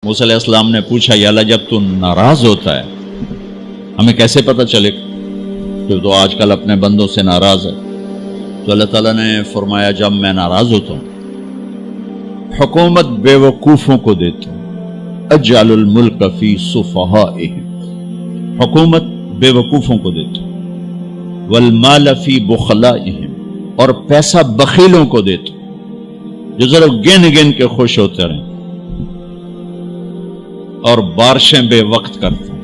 موسیٰ علیہ السلام نے پوچھا یا اللہ جب تو ناراض ہوتا ہے ہمیں کیسے پتہ چلے کہ تو آج کل اپنے بندوں سے ناراض ہے؟ تو اللہ تعالیٰ نے فرمایا جب میں ناراض ہوتا ہوں حکومت بے وقوفوں کو دیتا ہوں، اجعل الملک فی صفہائہم، حکومت بے وقوفوں کو دیتا ہوں، والمال فی بخلائہم، اور پیسہ بخیلوں کو دیتا ہوں جو ذرا گن گن کے خوش ہوتے رہیں، اور بارشیں بے وقت کرتے ہیں،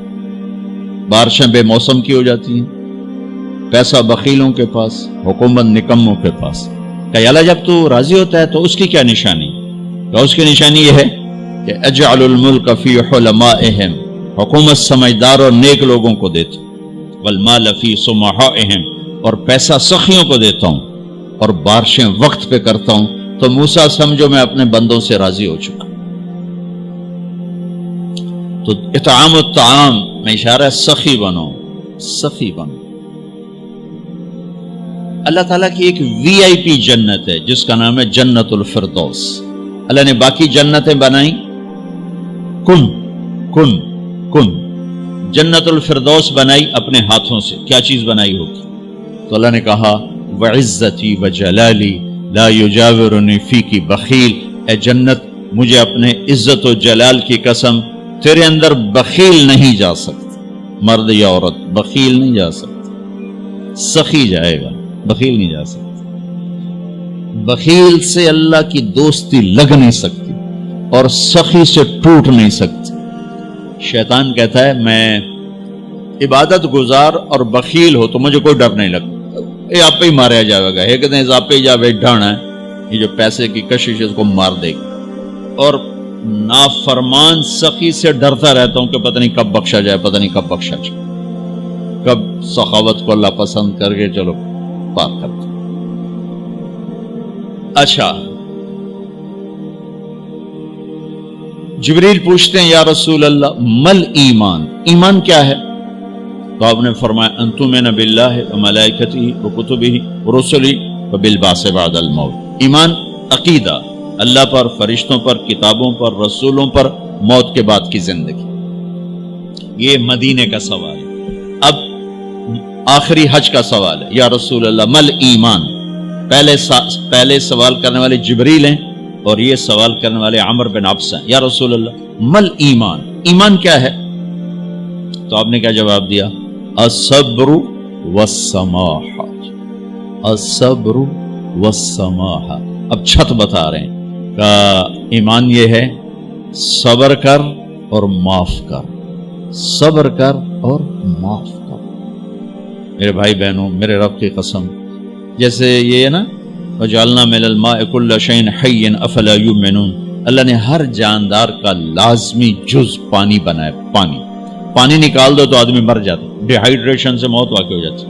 بارشیں بے موسم کی ہو جاتی ہیں، پیسہ بخیلوں کے پاس، حکومت نکموں کے پاس۔ کہ اللہ جب تو راضی ہوتا ہے تو اس کی کیا نشانی؟ کہ اس کی نشانی یہ ہے کہ اجعل الملک فی حلمائہم، حکومت سمجھدار اور نیک لوگوں کو دیتا ہوں، والمال فی سمحائہم، اور پیسہ سخیوں کو دیتا ہوں، اور بارشیں وقت پہ کرتا ہوں۔ تو موسیٰ سمجھو میں اپنے بندوں سے راضی ہو چکا۔ تو اطعام الطعام میں اشارہ ہے سخی بنو، سخی بنو۔ اللہ تعالیٰ کی ایک وی آئی پی جنت ہے جس کا نام ہے جنت الفردوس۔ اللہ نے باقی جنتیں بنائیں کن کن کن، جنت الفردوس بنائی اپنے ہاتھوں سے۔ کیا چیز بنائی ہوگی؟ تو اللہ نے کہا وعزتی وجلالی لا یجاورنی فیکی بخیل، اے جنت مجھے اپنے عزت و جلال کی قسم تیرے اندر بخیل نہیں جا سکتا، مرد یا عورت بخیل نہیں جا سکتا، سخی جائے گا، بخیل نہیں جا سکتا۔ بخیل سے اللہ کی دوستی لگ نہیں سکتی اور سخی سے ٹوٹ نہیں سکتی۔ شیطان کہتا ہے میں عبادت گزار اور بخیل ہو تو مجھے کوئی ڈر نہیں لگتا، یہ آپ پہ ہی ماریا جائے گا، یہ کہتے ہیں آپ پہ ہی جا بیٹھانا ہے، یہ جو پیسے کی کشش ہے اس کو مار دے گی۔ اور نافرمان سخی سے ڈرتا رہتا ہوں کہ پتہ نہیں کب بخشا جائے، پتہ نہیں کب بخشا جائے، کب سخاوت کو اللہ پسند کر کے چلو پار کرتے۔ اچھا، جبریل پوچھتے ہیں یا رسول اللہ مل ایمان، ایمان کیا ہے؟ تو آپ نے فرمایا ان تؤمن باللہ وملائکتہ وکتبہ ورسلہ وبالبعث بعد الموت۔ ایمان عقیدہ، اللہ پر، فرشتوں پر، کتابوں پر، رسولوں پر، موت کے بعد کی زندگی۔ یہ مدینے کا سوال ہے۔ اب آخری حج کا سوال ہے یا رسول اللہ مل ایمان۔ پہلے سوال کرنے والے جبریل ہیں اور یہ سوال کرنے والے عمر بن عبس ہیں۔ یا رسول اللہ مل ایمان، ایمان کیا ہے؟ تو آپ نے کیا جواب دیا؟ الصبر والسماحہ، الصبر والسماحہ۔ اب چھت بتا رہے ہیں کہ ایمان یہ ہے صبر کر اور معاف کر، صبر کر اور معاف کر۔ میرے بھائی بہنوں، میرے رب کی قسم، جیسے یہ ہے نا وجعلنا من الماء كل شيء حي افلا يؤمنون، اللہ نے ہر جاندار کا لازمی جز پانی بنایا۔ پانی نکال دو تو آدمی مر جاتا، ڈی ہائیڈریشن سے موت واقع ہو جاتی۔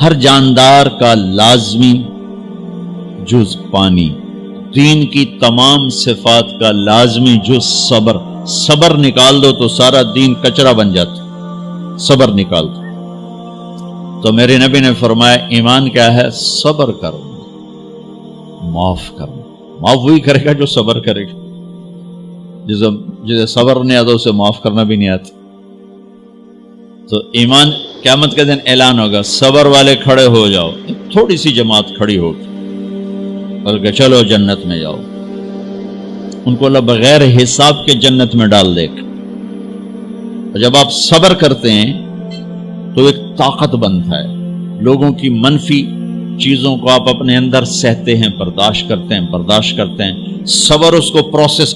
ہر جاندار کا لازمی جز پانی، دین کی تمام صفات کا لازمی جز صبر، صبر نکال دو تو سارا دین کچرا بن جاتا، صبر نکال دو۔ تو میرے نبی نے فرمایا ایمان کیا ہے؟ صبر کرو، معاف کرو۔ معاف وہی کرے گا جو صبر کرے گا، جسے صبر نہیں آتا اسے معاف کرنا بھی نہیں آتا۔ تو ایمان قیامت کے دن اعلان ہوگا صبر والے کھڑے ہو جاؤ، تھوڑی سی جماعت کھڑی ہوگی، بلکہ چلو جنت میں جاؤ۔ ان کو اللہ بغیر حساب کے جنت میں ڈال دے گا۔ اور جب آپ صبر کرتے ہیں تو ایک طاقت بنتا ہے، لوگوں کی منفی چیزوں کو آپ اپنے اندر سہتے ہیں، برداشت کرتے ہیں۔ صبر اس کو پروسیس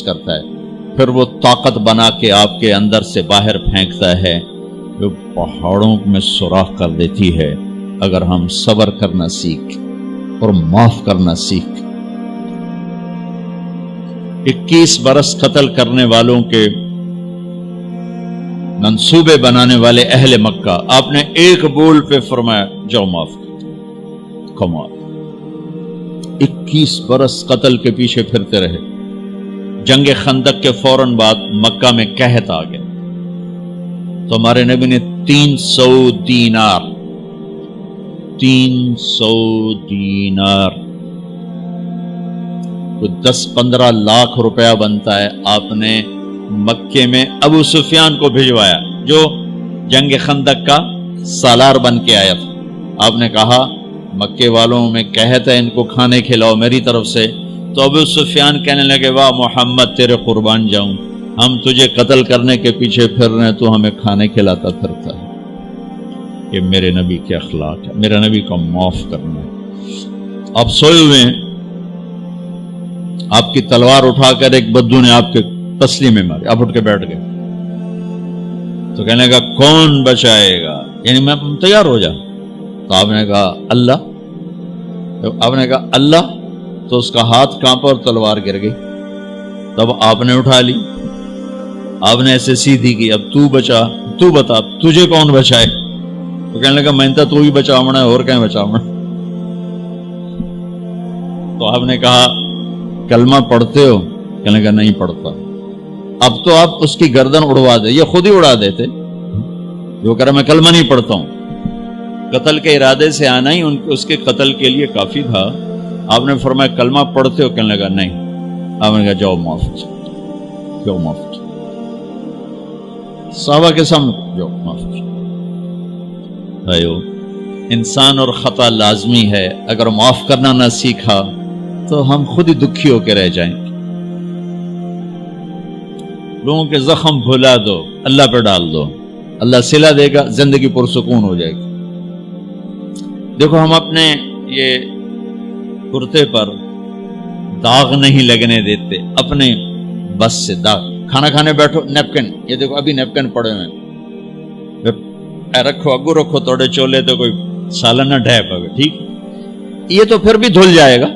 کرتا ہے، پھر وہ طاقت بنا کے آپ کے اندر سے باہر پھینکتا ہے جو پہاڑوں میں سوراخ کر دیتی ہے اگر ہم صبر کرنا سیکھ اور معاف کرنا سیکھ۔ 21 برس قتل کرنے والوں کے منصوبے بنانے والے اہل مکہ، آپ نے ایک بول پہ فرمایا جاؤ معاف کر۔ کمال، 21 برس قتل کے پیچھے پھرتے رہے۔ جنگ خندق کے فوراً بعد مکہ میں قحط آ گیا تو ہمارے نبی نے 300 دینار 10-15 لاکھ روپیہ بنتا ہے، آپ نے مکے میں ابو سفیان کو بھجوایا جو جنگ خندق کا سالار بن کے آیا تھا. آپ نے کہا مکے والوں میں کہتا ہے ان کو کھانے کھلاؤ میری طرف سے. تو ابو سفیان کہنے لگے واہ محمد تیرے قربان جاؤں، ہم تجھے قتل کرنے کے پیچھے پھر رہے ہیں، تو ہمیں کھانے کھلاتا پھرتا ہے. یہ میرے نبی کے اخلاق ہے، میرے نبی کو معاف کرنا ہے. آپ سوئے ہوئے ہیں، آپ کی تلوار اٹھا کر ایک بدو نے آپ کے تسلی میں ماری، آپ اٹھ کے بیٹھ گئے تو کہنے لگا کون بچائے گا، یعنی میں تیار ہو جا. تو آپ نے کہا اللہ. آپ نے کہا اللہ، تو اس کا ہاتھ کانپا اور تلوار گر گئی. تب آپ نے اٹھا لی، آپ نے ایسے سیدھی کی، اب تو بچا، تو بتا تجھے کون بچائے. تو کہنے لگا میں تو ہی بچاونا ہے، اور کہیں بچاونا. تو آپ نے کہا کلمہ پڑھتے ہو؟ کہنے لگا نہیں پڑھتا. اب تو آپ اس کی گردن اڑوا دے، یہ خود ہی اڑا دیتے. جو کہہ رہا میں کلمہ نہیں پڑھتا ہوں، قتل کے ارادے سے آنا ہی اس کے قتل کے لیے کافی تھا. آپ نے فرمایا کلمہ پڑھتے ہو؟ کہنے لگا نہیں. آپ نے کہا جاؤ معاف ہو جاؤ، جاؤ معاف ہو جاؤ. صحابہ کے سامنے جاؤ معاف ہو جاؤ. انسان اور خطا لازمی ہے، اگر معاف کرنا نہ سیکھا تو ہم خود ہی دکھی ہو کے رہ جائیں گے. لوگوں کے زخم بھلا دو، اللہ پہ ڈال دو، اللہ صلہ دے گا، زندگی پرسکون ہو جائے گی. دیکھو ہم اپنے یہ کرتے پر داغ نہیں لگنے دیتے، اپنے بس سے داغ. کھانا کھانے بیٹھو نیپکن، یہ دیکھو ابھی نیپکن پڑے ہوئے، رکھو اگو رکھو توڑے چولے تو کوئی سالن نہ ڈھے پگے، ٹھیک یہ تو پھر بھی دھل جائے گا.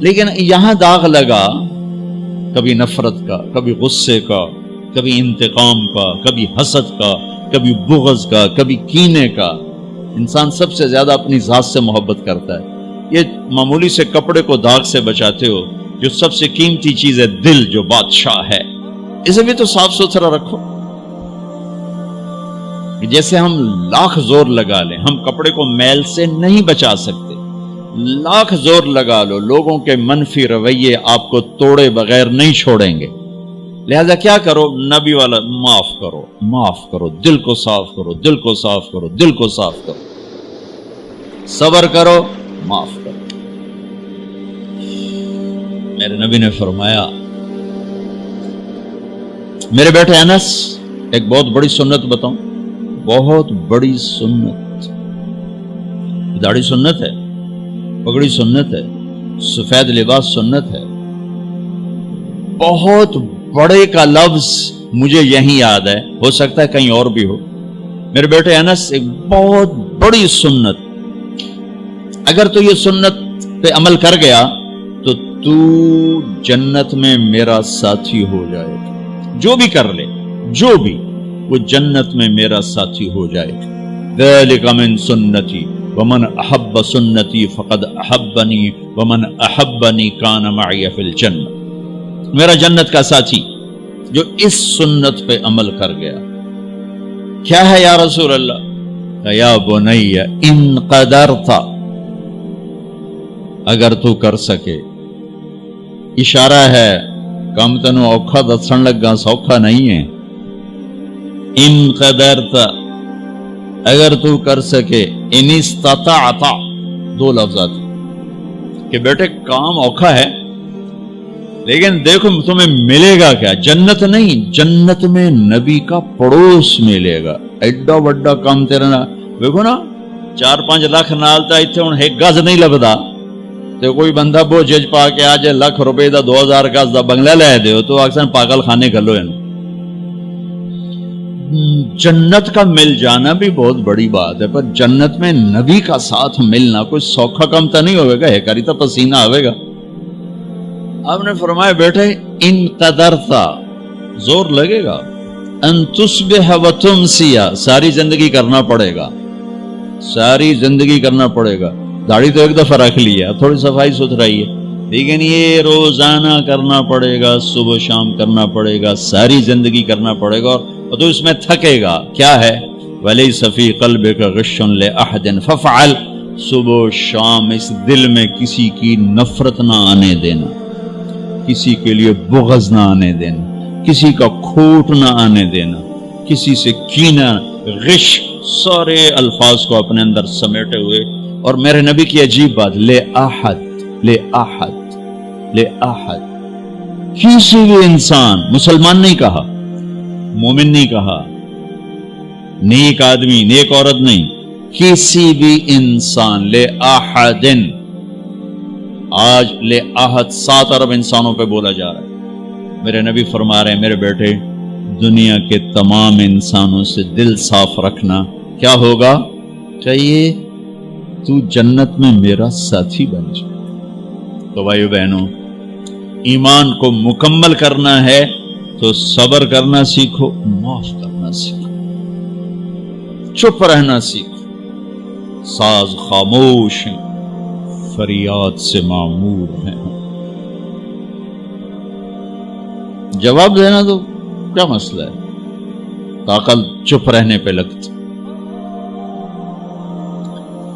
لیکن یہاں داغ لگا، کبھی نفرت کا، کبھی غصے کا، کبھی انتقام کا، کبھی حسد کا، کبھی بغض کا، کبھی کینے کا. انسان سب سے زیادہ اپنی ذات سے محبت کرتا ہے. یہ معمولی سے کپڑے کو داغ سے بچاتے ہو، جو سب سے قیمتی چیز ہے دل جو بادشاہ ہے، اسے بھی تو صاف ستھرا رکھو. جیسے ہم لاکھ زور لگا لیں، ہم کپڑے کو میل سے نہیں بچا سکتے. لاکھ زور لگا لو، لوگوں کے منفی رویے آپ کو توڑے بغیر نہیں چھوڑیں گے. لہذا کیا کرو؟ نبی والا معاف کرو، معاف کرو، دل کو صاف کرو، دل کو صاف کرو، دل کو صاف کرو، صبر کرو، معاف کرو. میرے نبی نے فرمایا، میرے بیٹے انس ایک بہت بڑی سنت بتاؤں، بہت بڑی سنت. داڑھی سنت ہے، پگڑی سنت ہے، سفید لباس سنت ہے. بہت بڑے کا لفظ مجھے یہیں یاد ہے، ہو سکتا ہے کہیں اور بھی ہو. میرے بیٹے انس ایک بہت بڑی سنت، اگر تو یہ سنت پہ عمل کر گیا تو جنت میں میرا ساتھی ہو جائے گا. جو بھی کر لے، جو بھی، وہ جنت میں میرا ساتھی ہو جائے گا. ذالک من سنتی ومن احب سنتی فقد احبنی ومن احبنی کان معی فی الجنہ. میرا جنت کا ساتھی جو اس سنت پہ عمل کر گیا. کیا ہے یا رسول اللہ؟ یا بنی ان قدرت، اگر تو کر سکے. اشارہ ہے کم تنو اوکھا دسن لگا، سوکھا نہیں ہے. ان قدرت، اگر تو کر سکے. ان استطاعت، دو لفظات کہ بیٹے کام اوکھا ہے لیکن دیکھو تمہیں ملے گا کیا. جنت نہیں، جنت میں نبی کا پڑوس ملے گا. ایڈا وڈا کام تیرا نا دیکھو نا، 4-5 لاکھ نالتا اتنے ہوں ایک گز نہیں لبدا. تو کوئی بندہ بوجھ پا کے آج ₹1,00,000 دا 2000 گز دا بنگلہ لے دیو تو اکثر پاگل خانے گلو ہیں. جنت کا مل جانا بھی بہت بڑی بات ہے، پر جنت میں نبی کا ساتھ ملنا کوئی سوکھا کم تو نہیں ہوئے گا، ہے کری تو پسینہ آئے گا. آپ نے فرمایا بیٹھے ان قدرتا، زور لگے گا. ان تصبح و تمسی، ساری زندگی کرنا پڑے گا، ساری زندگی کرنا پڑے گا. داڑھی تو ایک دفعہ رکھ لی ہے، تھوڑی صفائی ستھرائی ہے، لیکن یہ روزانہ کرنا پڑے گا، صبح شام کرنا پڑے گا، ساری زندگی کرنا پڑے گا. اور تو اس میں تھکے گا. کیا ہے؟ وَلَيْسَ فِي قَلْبِكَ غِشٌّ لِأَحَدٍ فَافْعَلْ صبح و شام اس دل میں کسی کی نفرت نہ آنے دینا، کسی کے لیے بغض نہ آنے دینا، کسی کا کھوٹ نہ آنے دینا، کسی سے کینہ، غش، سارے الفاظ کو اپنے اندر سمیٹے ہوئے۔ اور میرے نبی کی عجیب بات، لے احد، لے احد، لے احد، کسی بھی انسان، مسلمان نہیں کہا، مومن نہیں کہا، نیک آدمی، نیک عورت نہیں، کسی بھی انسان، لے احدن۔ آج لے احد 7 ارب انسانوں پہ بولا جا رہا ہے۔ میرے نبی فرما رہے ہیں، میرے بیٹے دنیا کے تمام انسانوں سے دل صاف رکھنا، کیا ہوگا؟ چاہیے تو جنت میں میرا ساتھی بن جائے۔ تو بھائیو بہنوں، ایمان کو مکمل کرنا ہے تو صبر کرنا سیکھو، معاف کرنا سیکھو، چپ رہنا سیکھو۔ ساز خاموش ہیں، فریاد سے معمور ہیں۔ جواب دینا تو کیا مسئلہ ہے، طاقت چپ رہنے پہ لگتی۔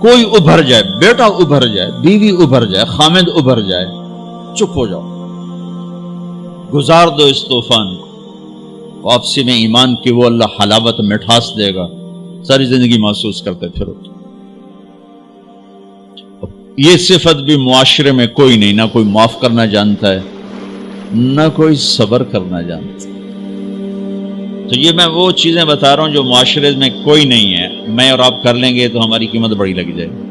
کوئی ابھر جائے، بیٹا ابھر جائے، بیوی ابھر جائے، خامد ابھر جائے، چپ ہو جاؤ، گزار دو اس طوفان کو۔ واپسی میں ایمان کی وہ اللہ حلاوت مٹھاس دے گا، ساری زندگی محسوس کرتے پھرو۔ یہ صفت بھی معاشرے میں کوئی نہیں، نہ کوئی معاف کرنا جانتا ہے، نہ کوئی صبر کرنا جانتا ہے۔ تو یہ میں وہ چیزیں بتا رہا ہوں جو معاشرے میں کوئی نہیں ہے، میں اور آپ کر لیں گے تو ہماری قیمت بڑی لگ جائے گی۔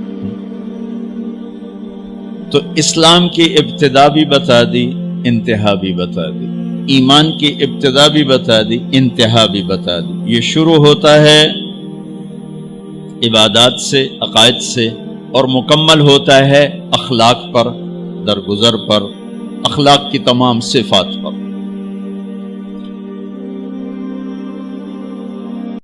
تو اسلام کی ابتدا بھی بتا دی، انتہا بھی بتا دی، ایمان کی ابتدا بھی بتا دی، انتہا بھی بتا دی۔ یہ شروع ہوتا ہے عبادات سے، عقائد سے، اور مکمل ہوتا ہے اخلاق پر، درگزر پر، اخلاق کی تمام صفات پر۔